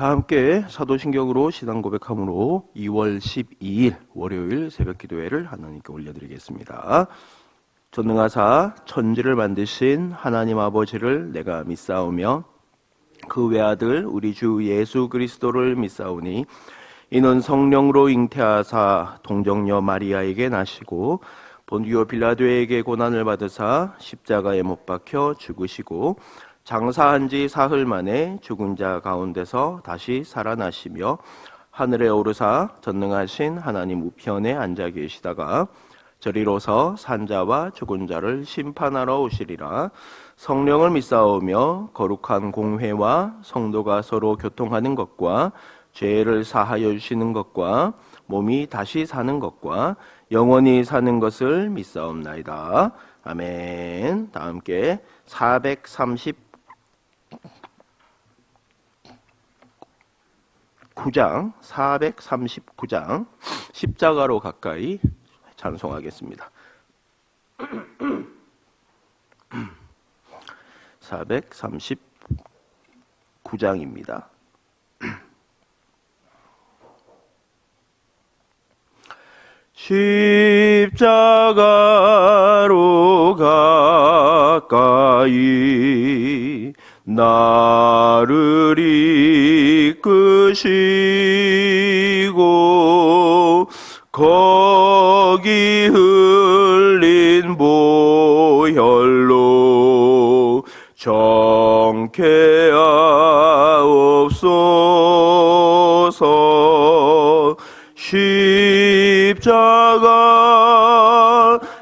다 함께 사도신경으로 신앙 고백함으로 2월 12일 월요일 새벽 기도회를 하나님께 올려드리겠습니다. 전능하사 천지를 만드신 하나님 아버지를 내가 믿사오며 그 외아들 우리 주 예수 그리스도를 믿사오니 이는 성령으로 잉태하사 동정녀 마리아에게 나시고 본디오 빌라도에게 고난을 받으사 십자가에 못 박혀 죽으시고 장사한 지 사흘 만에 죽은 자 가운데서 다시 살아나시며 하늘에 오르사 전능하신 하나님 우편에 앉아 계시다가 저리로서 산자와 죽은 자를 심판하러 오시리라. 성령을 믿사오며 거룩한 공회와 성도가 서로 교통하는 것과 죄를 사하여 주시는 것과 몸이 다시 사는 것과 영원히 사는 것을 믿사옵나이다. 아멘. 다 함께 439장 십자가로 가까이 찬송하겠습니다. 439장입니다. 십자가로 가까이 나를 이끄시고 거기 흘린 보혈로 정케 하옵소서.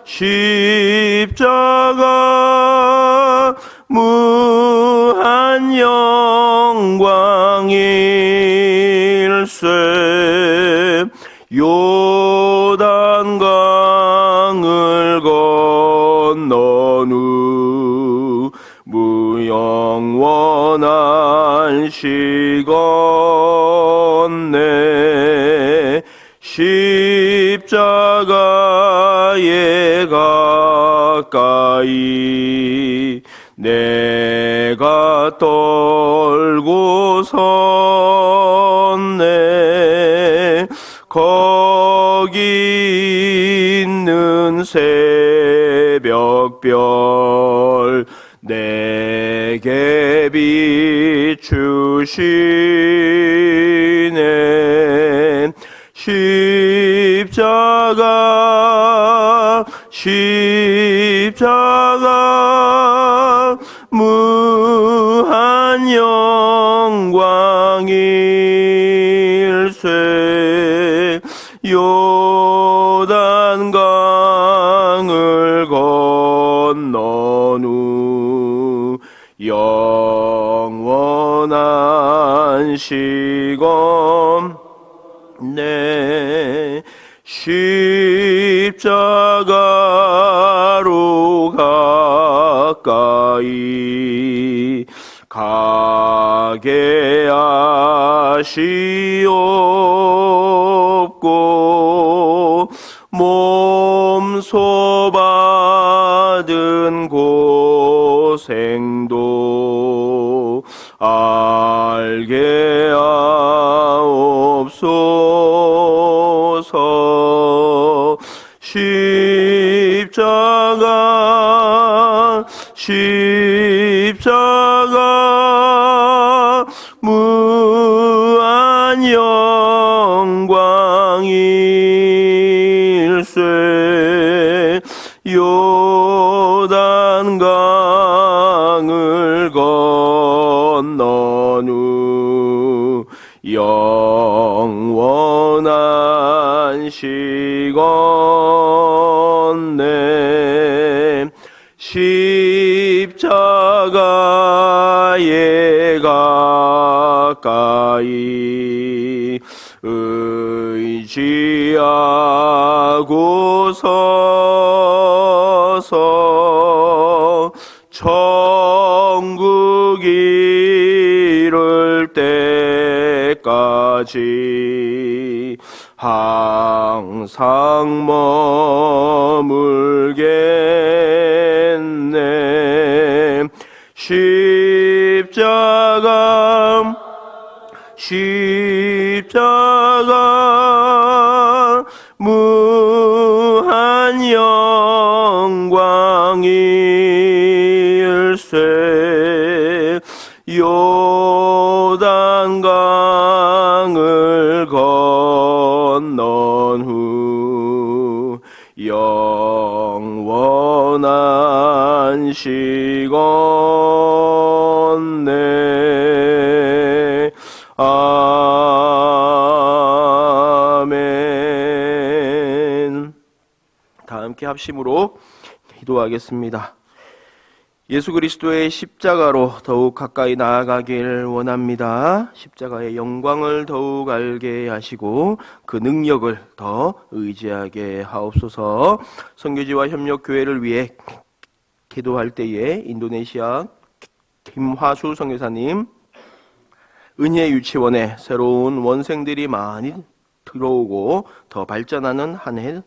십자가 무한 영광일세. 요단강을 건넌 후 무영원한 시건네 십자가에 가까이 내가 떨고 섰네. 거기 있는 새벽별 내게 비추시네. 십자가 무한 영광일세. 요단강을 건넌 후 영원한 시건네 십자가로 가까이 가게 하시옵고 몸소 받은 고생도 알게 하옵소서. 십자가 무한 영광일세. 요단강을 건넌 후 영원한 시건네 십자가에 가까이 의지하고 서서 천국 이룰 때까지 항상 머물겠네. 십자가 십자가 무한 영광일세. 요단강을 건넌 후 영원한 시건네. 아멘. 다 함께 합심으로 기도하겠습니다. 예수 그리스도의 십자가로 더욱 가까이 나아가길 원합니다. 십자가의 영광을 더욱 알게 하시고 그 능력을 더 의지하게 하옵소서. 선교지와 협력교회를 위해 기도할 때에 인도네시아 김화수 선교사님, 은혜 유치원에 새로운 원생들이 많이 들어오고 더 발전하는 한 해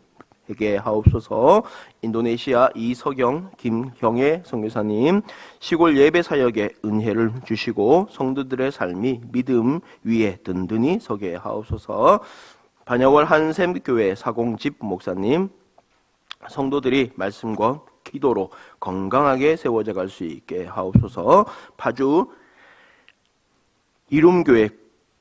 되게 하옵소서. 인도네시아 이석영 김형애 선교사님, 시골 예배 사역에 은혜를 주시고 성도들의 삶이 믿음 위에 든든히 서게 하옵소서. 반야월 한샘교회 사공집 목사님, 성도들이 말씀과 기도로 건강하게 세워져 갈 수 있게 하옵소서. 파주 이룸교회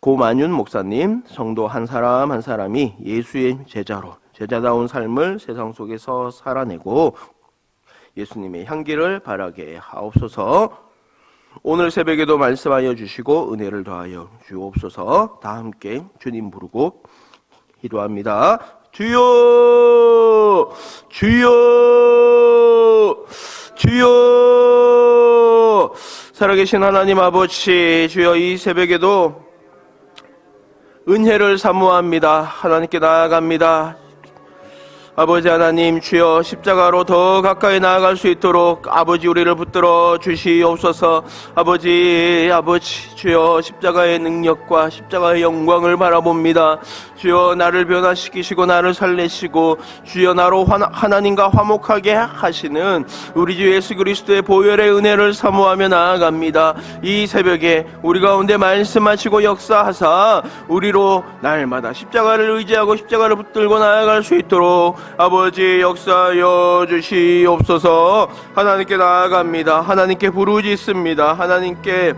고만윤 목사님, 성도 한 사람 한 사람이 예수의 제자로 제자다운 삶을 세상 속에서 살아내고 예수님의 향기를 바라게 하옵소서. 오늘 새벽에도 말씀하여 주시고 은혜를 더하여 주옵소서. 다 함께 주님 부르고 기도합니다. 주여, 주여, 주여. 살아계신 하나님 아버지, 주여 이 새벽에도 은혜를 사모합니다. 하나님께 나아갑니다. 아버지 하나님, 주여 십자가로 더 가까이 나아갈 수 있도록 아버지 우리를 붙들어 주시옵소서. 아버지 주여 십자가의 능력과 십자가의 영광을 바라봅니다. 주여 나를 변화시키시고 나를 살리시고 주여 나로 하나님과 화목하게 하시는 우리 주 예수 그리스도의 보혈의 은혜를 사모하며 나아갑니다. 이 새벽에 우리 가운데 말씀하시고 역사하사 우리로 날마다 십자가를 의지하고 십자가를 붙들고 나아갈 수 있도록 아버지 역사하여 주시옵소서. 하나님께 나아갑니다. 하나님께 부르짖습니다. 하나님께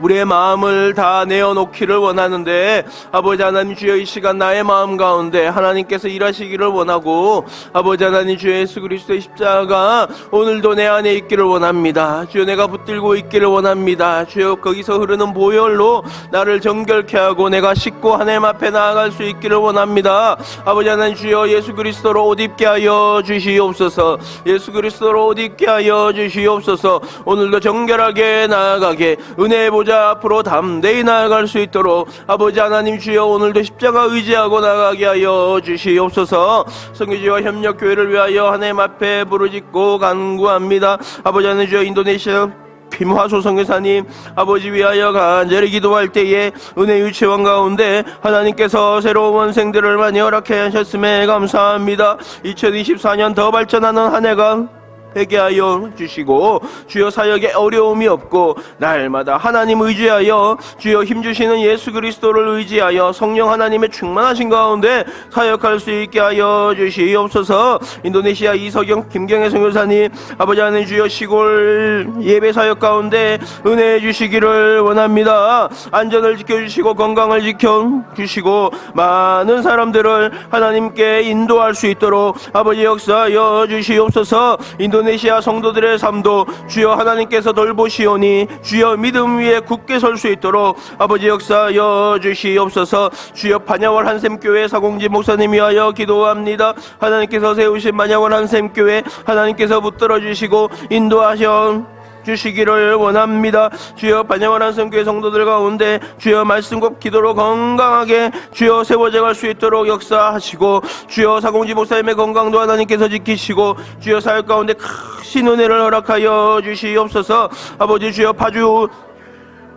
우리의 마음을 다 내어놓기를 원하는데 아버지 하나님 주여 이 시간 나의 마음 가운데 하나님께서 일하시기를 원하고 아버지 하나님 주 예수 그리스도의 십자가 오늘도 내 안에 있기를 원합니다. 주여 내가 붙들고 있기를 원합니다. 주여 거기서 흐르는 보혈로 나를 정결케 하고 내가 씻고 하나님 앞에 나아갈 수 있기를 원합니다. 아버지 하나님 주여 예수 그리스도로 옷 입게 하여 주시옵소서. 예수 그리스도로 옷 입게 하여 주시옵소서. 오늘도 정결하게 나아가게 은혜의 보좌 앞으로 담대히 나아갈 수 있도록 아버지 하나님 주여 오늘도 십자가 의지하고 나가게 하여 주시옵소서. 선교지와 협력교회를 위하여 하나님 앞에 부르짖고 간구합니다. 아버지 하나님 주여 인도네시아 김화수 선교사님 아버지 위하여 간절히 기도할 때에 은혜 유치원 가운데 하나님께서 새로운 원생들을 많이 허락해 하셨음에 감사합니다. 2024년 더 발전하는 한 해가 되게 하여 주시고 주여 사역에 어려움이 없고 날마다 하나님 의지하여 주여 힘주시는 예수 그리스도를 의지하여 성령 하나님의 충만하신 가운데 사역할 수 있게 하여 주시옵소서. 인도네시아 이석영 김경애 선교사님 아버지 하나님 주여 시골 예배 사역 가운데 은혜해 주시기를 원합니다. 안전을 지켜주시고 건강을 지켜주시고 많은 사람들을 하나님께 인도할 수 있도록 아버지 역사하여 주시옵소서. 인도네시아 성도들의 삶도 주여 하나님께서 돌보시오니 주여 믿음 위에 굳게 설 수 있도록 아버지 역사하여 주시옵소서. 주여 반야월 한샘교회 사공지 목사님 위하여 기도합니다. 하나님께서 세우신 반야월 한샘교회 하나님께서 붙들어 주시고 인도하셔 주시기를 원합니다. 주여 반야월 한샘교회 성도들 가운데 주여 말씀과 기도로 건강하게 주여 세워져 갈 수 있도록 역사하시고 주여 사공지 목사님의 건강도 하나님께서 지키시고 주여 사역 가운데 크신 은혜를 허락하여 주시옵소서. 아버지 주여 파주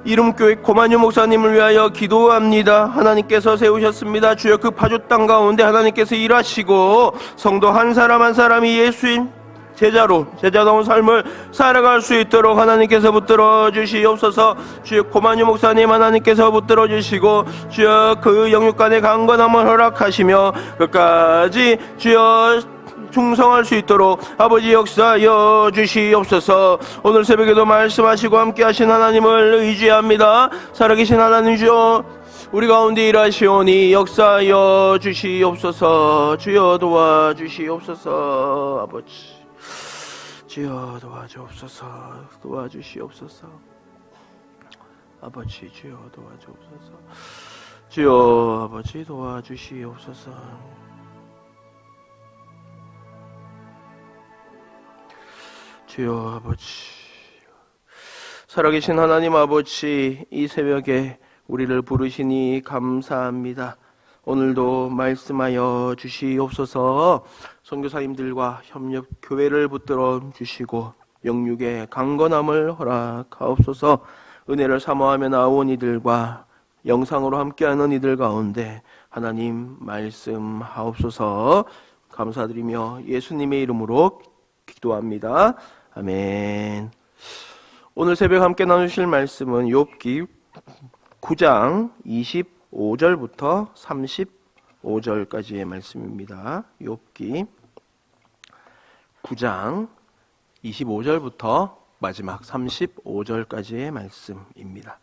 이름교회 고만유 목사님을 위하여 기도합니다. 하나님께서 세우셨습니다. 주여 그 파주 땅 가운데 하나님께서 일하시고 성도 한 사람 한 사람이 예수인 제자다운 삶을 살아갈 수 있도록 하나님께서 붙들어 주시옵소서. 주여 고만유 목사님 하나님께서 붙들어 주시고 주여 그 영육간의 강건함을 허락하시며 끝까지 주여 충성할 수 있도록 아버지 역사하여 주시옵소서. 오늘 새벽에도 말씀하시고 함께하신 하나님을 의지합니다. 살아계신 하나님 주여 우리 가운데 일하시오니 역사하여 주시옵소서. 주여 도와주시옵소서. 아버지 주여 도와주시옵소서. 아버지 주여 도와주옵소서. 주여 아버지 도와주시옵소서. 주여 아버지, 살아계신 하나님 아버지, 이 새벽에 우리를 부르시니 감사합니다. 오늘도 말씀하여 주시옵소서. 선교사님들과 협력 교회를 붙들어 주시고 영육의 강건함을 허락하옵소서. 은혜를 사모하며 나온 이들과 영상으로 함께하는 이들 가운데 하나님 말씀하옵소서. 감사드리며 예수님의 이름으로 기도합니다. 아멘. 오늘 새벽 함께 나누실 말씀은 욥기 9장 25절부터 35절까지의 말씀입니다. 욥기 9장 25절부터 마지막 35절까지의 말씀입니다.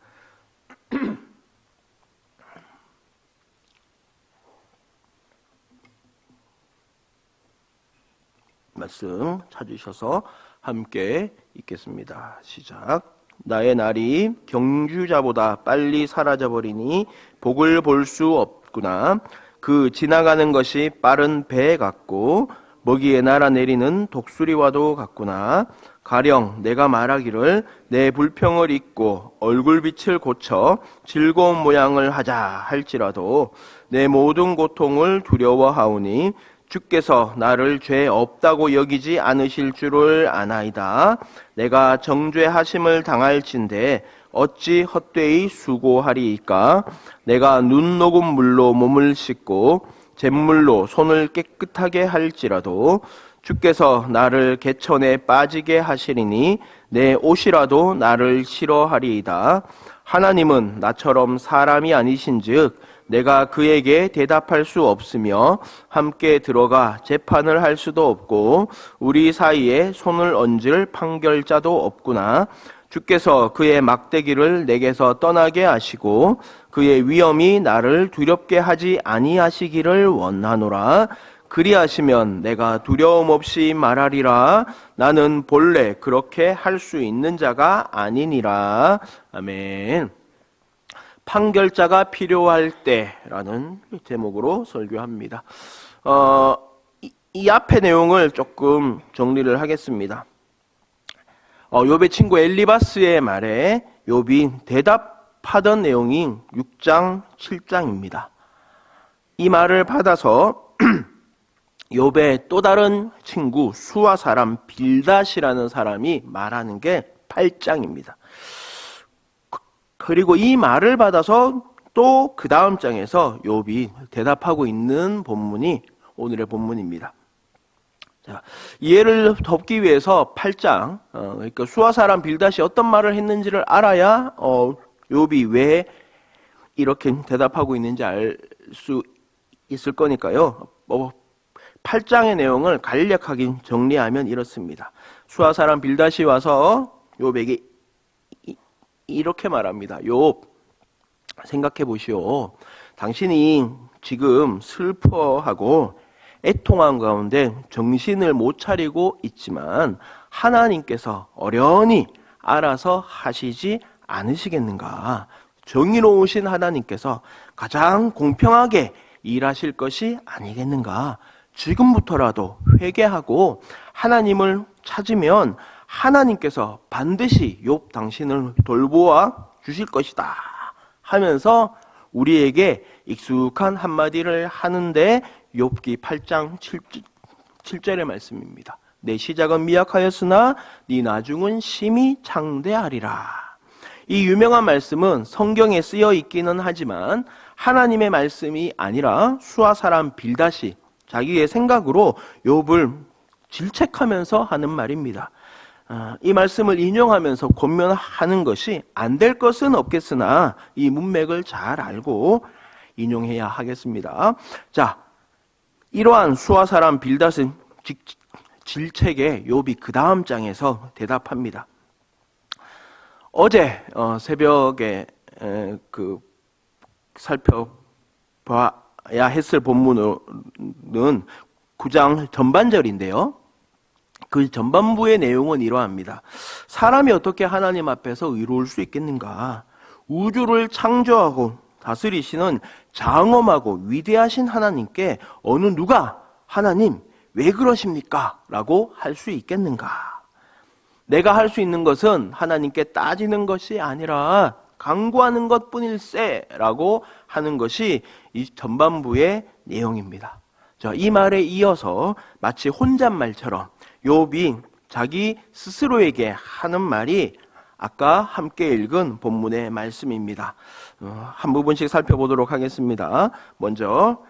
말씀 찾으셔서 함께 읽겠습니다. 시작. 나의 날이 경주자보다 빨리 사라져버리니 복을 볼 수 없구나. 그 지나가는 것이 빠른 배 같고 먹이에 날아내리는 독수리와도 같구나. 가령 내가 말하기를 내 불평을 잊고 얼굴빛을 고쳐 즐거운 모양을 하자 할지라도 내 모든 고통을 두려워하오니 주께서 나를 죄 없다고 여기지 않으실 줄을 아나이다. 내가 정죄하심을 당할진대 어찌 헛되이 수고하리이까. 내가 눈 녹은 물로 몸을 씻고 잿물로 손을 깨끗하게 할지라도 주께서 나를 개천에 빠지게 하시리니 내 옷이라도 나를 싫어하리이다. 하나님은 나처럼 사람이 아니신즉 내가 그에게 대답할 수 없으며 함께 들어가 재판을 할 수도 없고 우리 사이에 손을 얹을 판결자도 없구나. 주께서 그의 막대기를 내게서 떠나게 하시고 그의 위엄이 나를 두렵게 하지 아니하시기를 원하노라. 그리하시면 내가 두려움 없이 말하리라. 나는 본래 그렇게 할 수 있는 자가 아니니라. 아멘. 판결자가 필요할 때라는 제목으로 설교합니다. 이 앞의 내용을 조금 정리를 하겠습니다. 욥의 친구 엘리바스의 말에 욥이 대답하던 내용이 6장 7장입니다. 이 말을 받아서 욥의 또 다른 친구 수아 사람 빌닷이라는 사람이 말하는 게 8장입니다. 그리고 이 말을 받아서 또 그 다음 장에서 욥이 대답하고 있는 본문이 오늘의 본문입니다. 자, 이해를 덮기 위해서 8장, 그러니까 수아 사람 빌닷이 어떤 말을 했는지를 알아야 욥이 왜 이렇게 대답하고 있는지 알 수 있을 거니까요. 8장의 내용을 간략하게 정리하면 이렇습니다. 수아 사람 빌닷이 와서 욥에게 이렇게 말합니다. 욥, 생각해 보시오. 당신이 지금 슬퍼하고 애통한 가운데 정신을 못 차리고 있지만 하나님께서 어련히 알아서 하시지 않으시겠는가? 정의로우신 하나님께서 가장 공평하게 일하실 것이 아니겠는가? 지금부터라도 회개하고 하나님을 찾으면 하나님께서 반드시 욥 당신을 돌보아 주실 것이다 하면서 우리에게 익숙한 한마디를 하는데 욥기 8장 7절의 말씀입니다. 내 시작은 미약하였으나 네 나중은 심히 창대하리라. 이 유명한 말씀은 성경에 쓰여 있기는 하지만 하나님의 말씀이 아니라 수아 사람 빌닷이 자기의 생각으로 욥을 질책하면서 하는 말입니다. 이 말씀을 인용하면서 권면하는 것이 안 될 것은 없겠으나 이 문맥을 잘 알고 인용해야 하겠습니다. 자, 이러한 수아 사람 빌닷의 질책에 욥이 그 다음 장에서 대답합니다. 어제 새벽에 살펴봐야 했을 본문은 9장 전반절인데요. 그 전반부의 내용은 이러합니다. 사람이 어떻게 하나님 앞에서 의로울 수 있겠는가? 우주를 창조하고 다스리시는 장엄하고 위대하신 하나님께 어느 누가 하나님 왜 그러십니까? 라고 할 수 있겠는가? 내가 할 수 있는 것은 하나님께 따지는 것이 아니라 간구하는 것뿐일세 라고 하는 것이 이 전반부의 내용입니다. 자, 이 말에 이어서 마치 혼잣말처럼 욥이 자기 스스로에게 하는 말이 아까 함께 읽은 본문의 말씀입니다. 한 부분씩 살펴보도록 하겠습니다. 먼저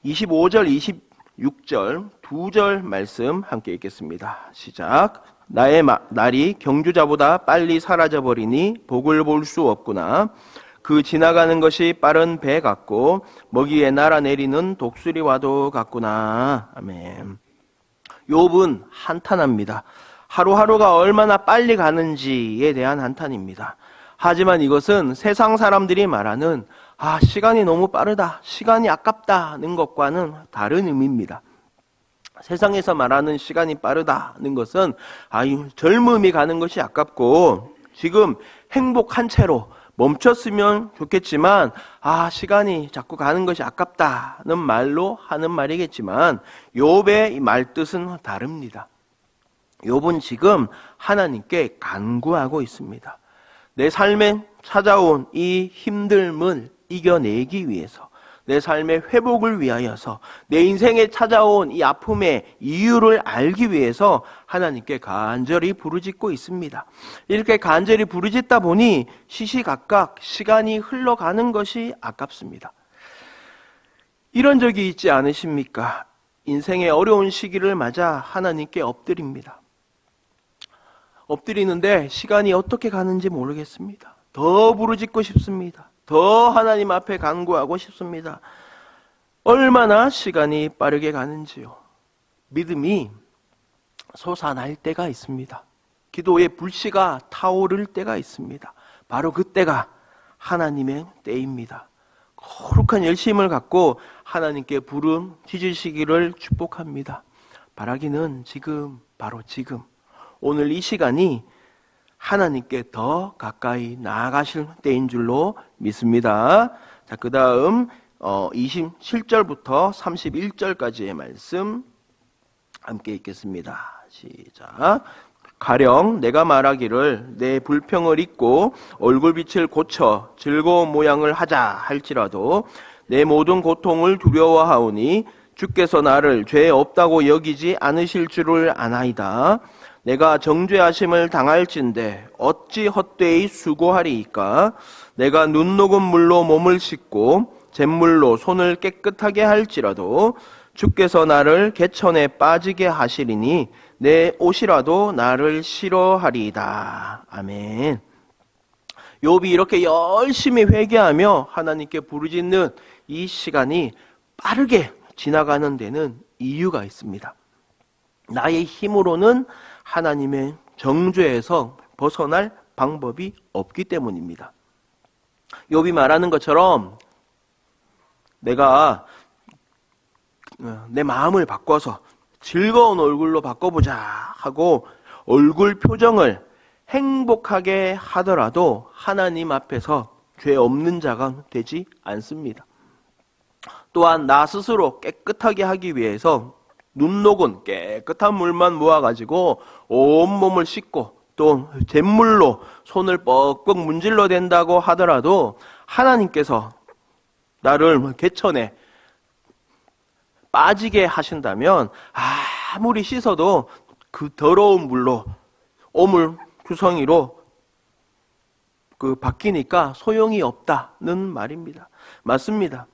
25절, 26절 두 절 말씀 함께 읽겠습니다. 시작. 나의 날이 경주자보다 빨리 사라져버리니 복을 볼 수 없구나. 그 지나가는 것이 빠른 배 같고 먹이에 날아내리는 독수리와도 같구나. 아멘. 욥은 한탄합니다. 하루하루가 얼마나 빨리 가는지에 대한 한탄입니다. 하지만 이것은 세상 사람들이 말하는 시간이 너무 빠르다, 시간이 아깝다는 것과는 다른 의미입니다. 세상에서 말하는 시간이 빠르다는 것은 젊음이 가는 것이 아깝고 지금 행복한 채로 멈췄으면 좋겠지만 시간이 자꾸 가는 것이 아깝다는 말로 하는 말이겠지만 욥의 이 말뜻은 다릅니다. 욥은 지금 하나님께 간구하고 있습니다. 내 삶에 찾아온 이 힘듦을 이겨내기 위해서, 내 삶의 회복을 위하여서, 내 인생에 찾아온 이 아픔의 이유를 알기 위해서 하나님께 간절히 부르짖고 있습니다. 이렇게 간절히 부르짖다 보니 시시각각 시간이 흘러가는 것이 아깝습니다. 이런 적이 있지 않으십니까? 인생의 어려운 시기를 맞아 하나님께 엎드립니다. 엎드리는데 시간이 어떻게 가는지 모르겠습니다. 더 부르짖고 싶습니다. 더 하나님 앞에 간구하고 싶습니다. 얼마나 시간이 빠르게 가는지요. 믿음이 솟아날 때가 있습니다. 기도의 불씨가 타오를 때가 있습니다. 바로 그때가 하나님의 때입니다. 거룩한 열심을 갖고 하나님께 부르짖으시기를 축복합니다. 바라기는 지금, 바로 지금, 오늘 이 시간이 하나님께 더 가까이 나아가실 때인 줄로 믿습니다. 자, 그 다음 27절부터 31절까지의 말씀 함께 읽겠습니다. 시작. 가령 내가 말하기를 내 불평을 잊고 얼굴빛을 고쳐 즐거운 모양을 하자 할지라도 내 모든 고통을 두려워하오니 주께서 나를 죄 없다고 여기지 않으실 줄을 아나이다. 내가 정죄하심을 당할진대 어찌 헛되이 수고하리이까. 내가 눈 녹은 물로 몸을 씻고 잿물로 손을 깨끗하게 할지라도 주께서 나를 개천에 빠지게 하시리니 내 옷이라도 나를 싫어하리이다. 아멘. 욥이 이렇게 열심히 회개하며 하나님께 부르짖는 이 시간이 빠르게 지나가는 데는 이유가 있습니다. 나의 힘으로는 하나님의 정죄에서 벗어날 방법이 없기 때문입니다. 욥이 말하는 것처럼 내가 내 마음을 바꿔서 즐거운 얼굴로 바꿔보자 하고 얼굴 표정을 행복하게 하더라도 하나님 앞에서 죄 없는 자가 되지 않습니다. 또한 나 스스로 깨끗하게 하기 위해서 눈 녹은 깨끗한 물만 모아가지고 온몸을 씻고 또 잿물로 손을 뻑뻑 문질러 댄다고 하더라도 하나님께서 나를 개천에 빠지게 하신다면 아무리 씻어도 그 더러운 물로 오물 투성이로 바뀌니까 소용이 없다는 말입니다. 맞습니다.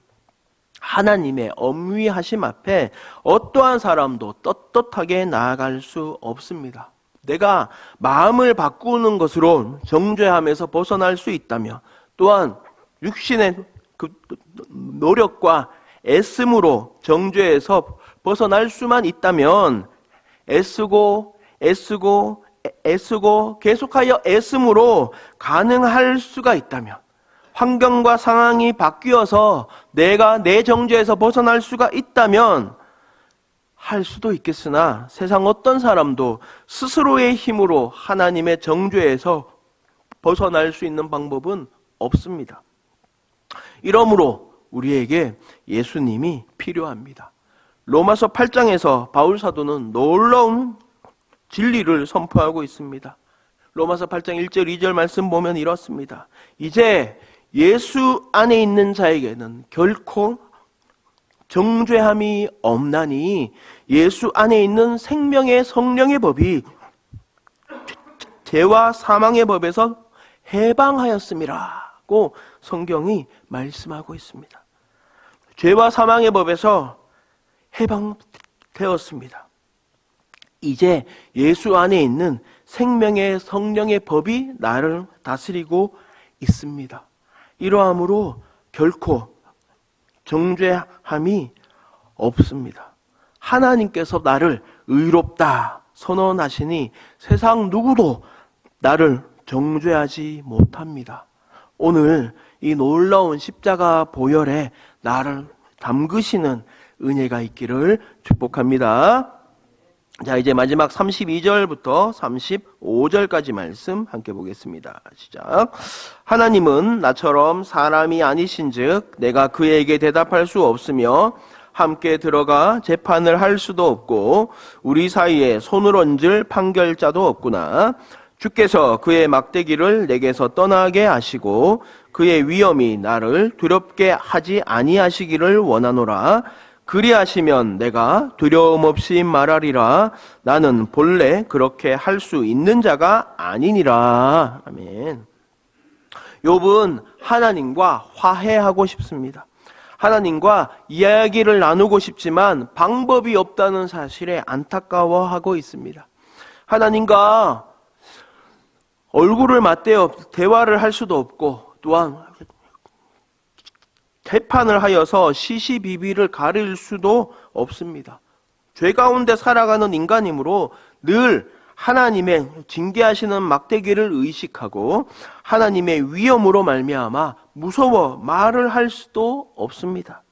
하나님의 엄위하심 앞에 어떠한 사람도 떳떳하게 나아갈 수 없습니다. 내가 마음을 바꾸는 것으로 정죄함에서 벗어날 수 있다면, 또한 육신의 그 노력과 애씀으로 정죄에서 벗어날 수만 있다면, 애쓰고 계속하여 애씀으로 가능할 수가 있다면, 환경과 상황이 바뀌어서 내가 내 정죄에서 벗어날 수가 있다면 할 수도 있겠으나, 세상 어떤 사람도 스스로의 힘으로 하나님의 정죄에서 벗어날 수 있는 방법은 없습니다. 이러므로 우리에게 예수님이 필요합니다. 로마서 8장에서 바울 사도는 놀라운 진리를 선포하고 있습니다. 로마서 8장 1절 2절 말씀 보면 이렇습니다. 이제 예수 안에 있는 자에게는 결코 정죄함이 없나니 예수 안에 있는 생명의 성령의 법이 죄와 사망의 법에서 해방하였음이라고 성경이 말씀하고 있습니다. 죄와 사망의 법에서 해방되었습니다. 이제 예수 안에 있는 생명의 성령의 법이 나를 다스리고 있습니다. 이러함으로 결코 정죄함이 없습니다. 하나님께서 나를 의롭다 선언하시니 세상 누구도 나를 정죄하지 못합니다. 오늘 이 놀라운 십자가 보혈에 나를 담그시는 은혜가 있기를 축복합니다. 자, 이제 마지막 32절부터 35절까지 말씀 함께 보겠습니다. 시작. 하나님은 나처럼 사람이 아니신즉 내가 그에게 대답할 수 없으며 함께 들어가 재판을 할 수도 없고 우리 사이에 손을 얹을 판결자도 없구나. 주께서 그의 막대기를 내게서 떠나게 하시고 그의 위엄이 나를 두렵게 하지 아니하시기를 원하노라. 그리하시면 내가 두려움 없이 말하리라. 나는 본래 그렇게 할 수 있는 자가 아니니라. 아멘. 욥은 하나님과 화해하고 싶습니다. 하나님과 이야기를 나누고 싶지만 방법이 없다는 사실에 안타까워하고 있습니다. 하나님과 얼굴을 맞대어 대화를 할 수도 없고, 또한 재판을 하여서 시시비비를 가릴 수도 없습니다. 죄 가운데 살아가는 인간이므로 늘 하나님의 징계하시는 막대기를 의식하고 하나님의 위엄으로 말미암아 무서워 말을 할 수도 없습니다.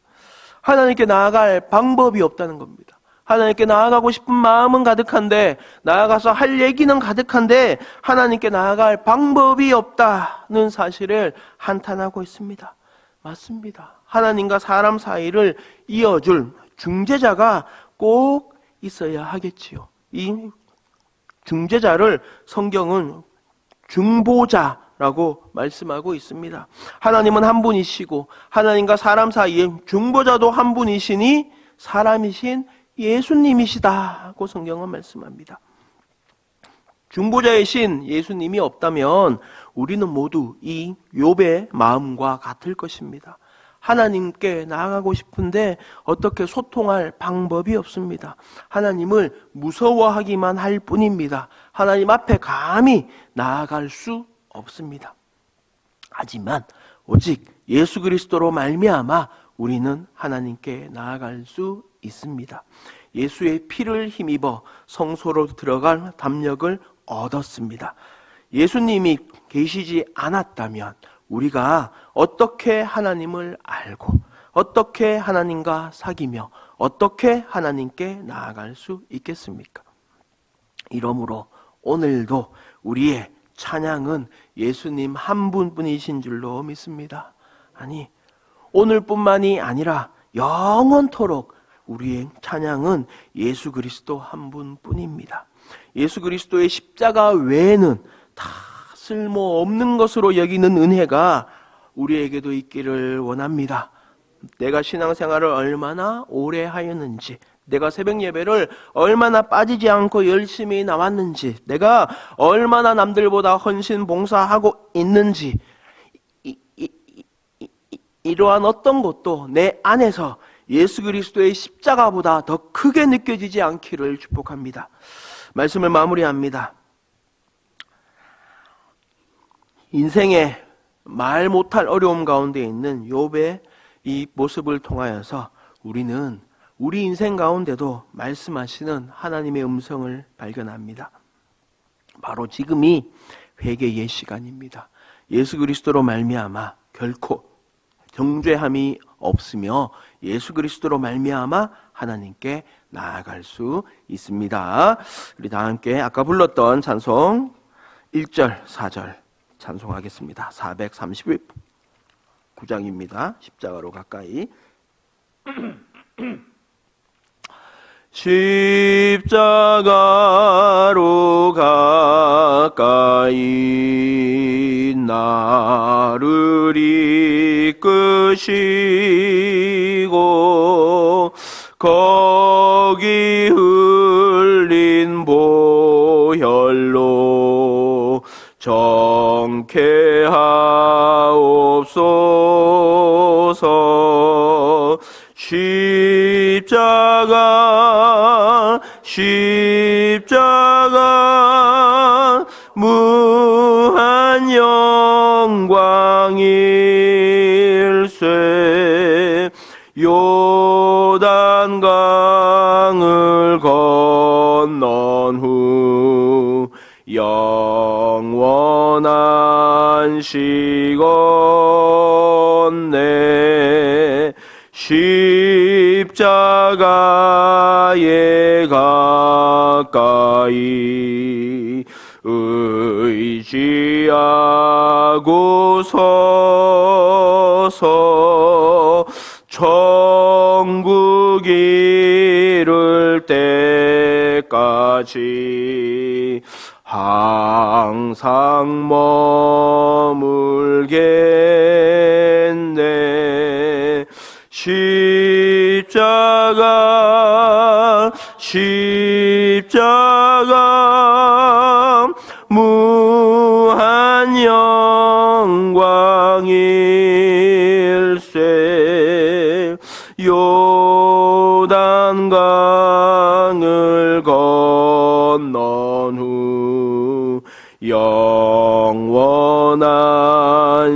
하나님께 나아갈 방법이 없다는 겁니다. 하나님께 나아가고 싶은 마음은 가득한데, 나아가서 할 얘기는 가득한데 하나님께 나아갈 방법이 없다는 사실을 한탄하고 있습니다. 맞습니다. 하나님과 사람 사이를 이어줄 중재자가 꼭 있어야 하겠지요. 이 중재자를 성경은 중보자라고 말씀하고 있습니다. 하나님은 한 분이시고 하나님과 사람 사이에 중보자도 한 분이시니 사람이신 예수님이시다고 성경은 말씀합니다. 중보자이신 예수님이 없다면 우리는 모두 이 욥의 마음과 같을 것입니다. 하나님께 나아가고 싶은데 어떻게 소통할 방법이 없습니다. 하나님을 무서워하기만 할 뿐입니다. 하나님 앞에 감히 나아갈 수 없습니다. 하지만 오직 예수 그리스도로 말미암아 우리는 하나님께 나아갈 수 있습니다. 예수의 피를 힘입어 성소로 들어갈 담력을 얻었습니다. 예수님이 계시지 않았다면 우리가 어떻게 하나님을 알고 어떻게 하나님과 사귀며 어떻게 하나님께 나아갈 수 있겠습니까? 이러므로 오늘도 우리의 찬양은 예수님 한 분뿐이신 줄로 믿습니다. 아니, 오늘뿐만이 아니라 영원토록 우리의 찬양은 예수 그리스도 한 분뿐입니다. 예수 그리스도의 십자가 외에는 다 쓸모없는 것으로 여기는 은혜가 우리에게도 있기를 원합니다. 내가 신앙생활을 얼마나 오래 하였는지, 내가 새벽 예배를 얼마나 빠지지 않고 열심히 나왔는지, 내가 얼마나 남들보다 헌신 봉사하고 있는지, 이러한 어떤 것도 내 안에서 예수 그리스도의 십자가보다 더 크게 느껴지지 않기를 축복합니다. 말씀을 마무리합니다. 인생의 말 못할 어려움 가운데 있는 욥의 이 모습을 통하여서 우리는 우리 인생 가운데도 말씀하시는 하나님의 음성을 발견합니다. 바로 지금이 회개의 시간입니다. 예수 그리스도로 말미암아 결코 정죄함이 없으며 예수 그리스도로 말미암아 하나님께 나아갈 수 있습니다. 우리 다 함께 아까 불렀던 찬송 1절, 4절 찬송하겠습니다. 439장입니다. 십자가로 가까이. 십자가로 가까이 나를 이끄시고 거기 흘린 보혈로 정케하옵소서. 십자가 무한 영광일세. 요단강을 건넌 후 영원한 시건네. 십자가에 가까이 의지하고 서서 천국 이룰 때까지 항상 머물겠네. 십자가 무한 영광일세. 요단강을 건넌 후 영원한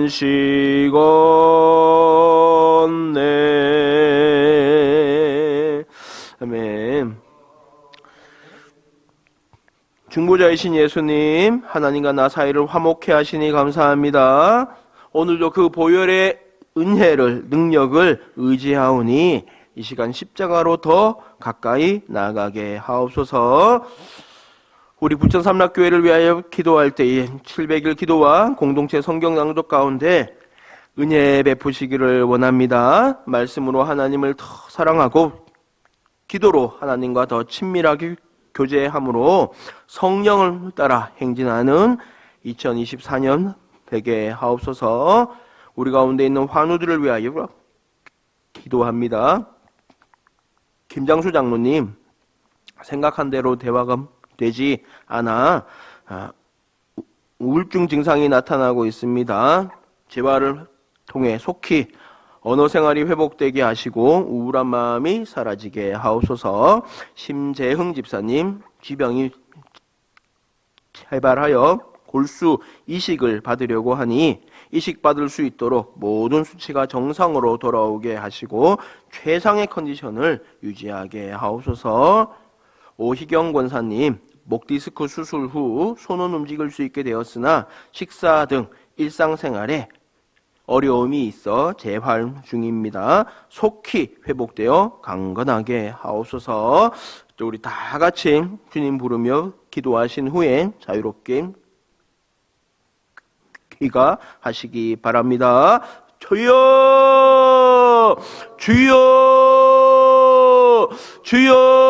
시건네. 아멘. 중보자이신 예수님, 하나님과 나 사이를 화목케 하시니 감사합니다. 오늘도 그 보혈의 은혜를, 능력을 의지하오니 이 시간 십자가로 더 가까이 나아가게 하옵소서. 우리 부천 삼락교회를 위하여 기도할 때에 700일 기도와 공동체 성경 낭독 가운데 은혜 베푸시기를 원합니다. 말씀으로 하나님을 더 사랑하고 기도로 하나님과 더 친밀하게 교제함으로 성령을 따라 행진하는 2024년 되게 하옵소서. 우리 가운데 있는 환우들을 위하여 기도합니다. 김장수 장로님, 생각한 대로 대화가 되지 않아 우울증 증상이 나타나고 있습니다. 재활을 통해 속히 언어 생활이 회복되게 하시고 우울한 마음이 사라지게 하옵소서. 심재흥 집사님, 쥐병이 재발하여 골수 이식을 받으려고 하니 이식 받을 수 있도록 모든 수치가 정상으로 돌아오게 하시고 최상의 컨디션을 유지하게 하옵소서. 오희경 권사님, 목 디스크 수술 후 손은 움직일 수 있게 되었으나 식사 등 일상생활에 어려움이 있어 재활 중입니다. 속히 회복되어 강건하게 하옵소서. 우리 다 같이 주님 부르며 기도하신 후에 자유롭게 귀가하시기 바랍니다. 주여, 주여, 주여.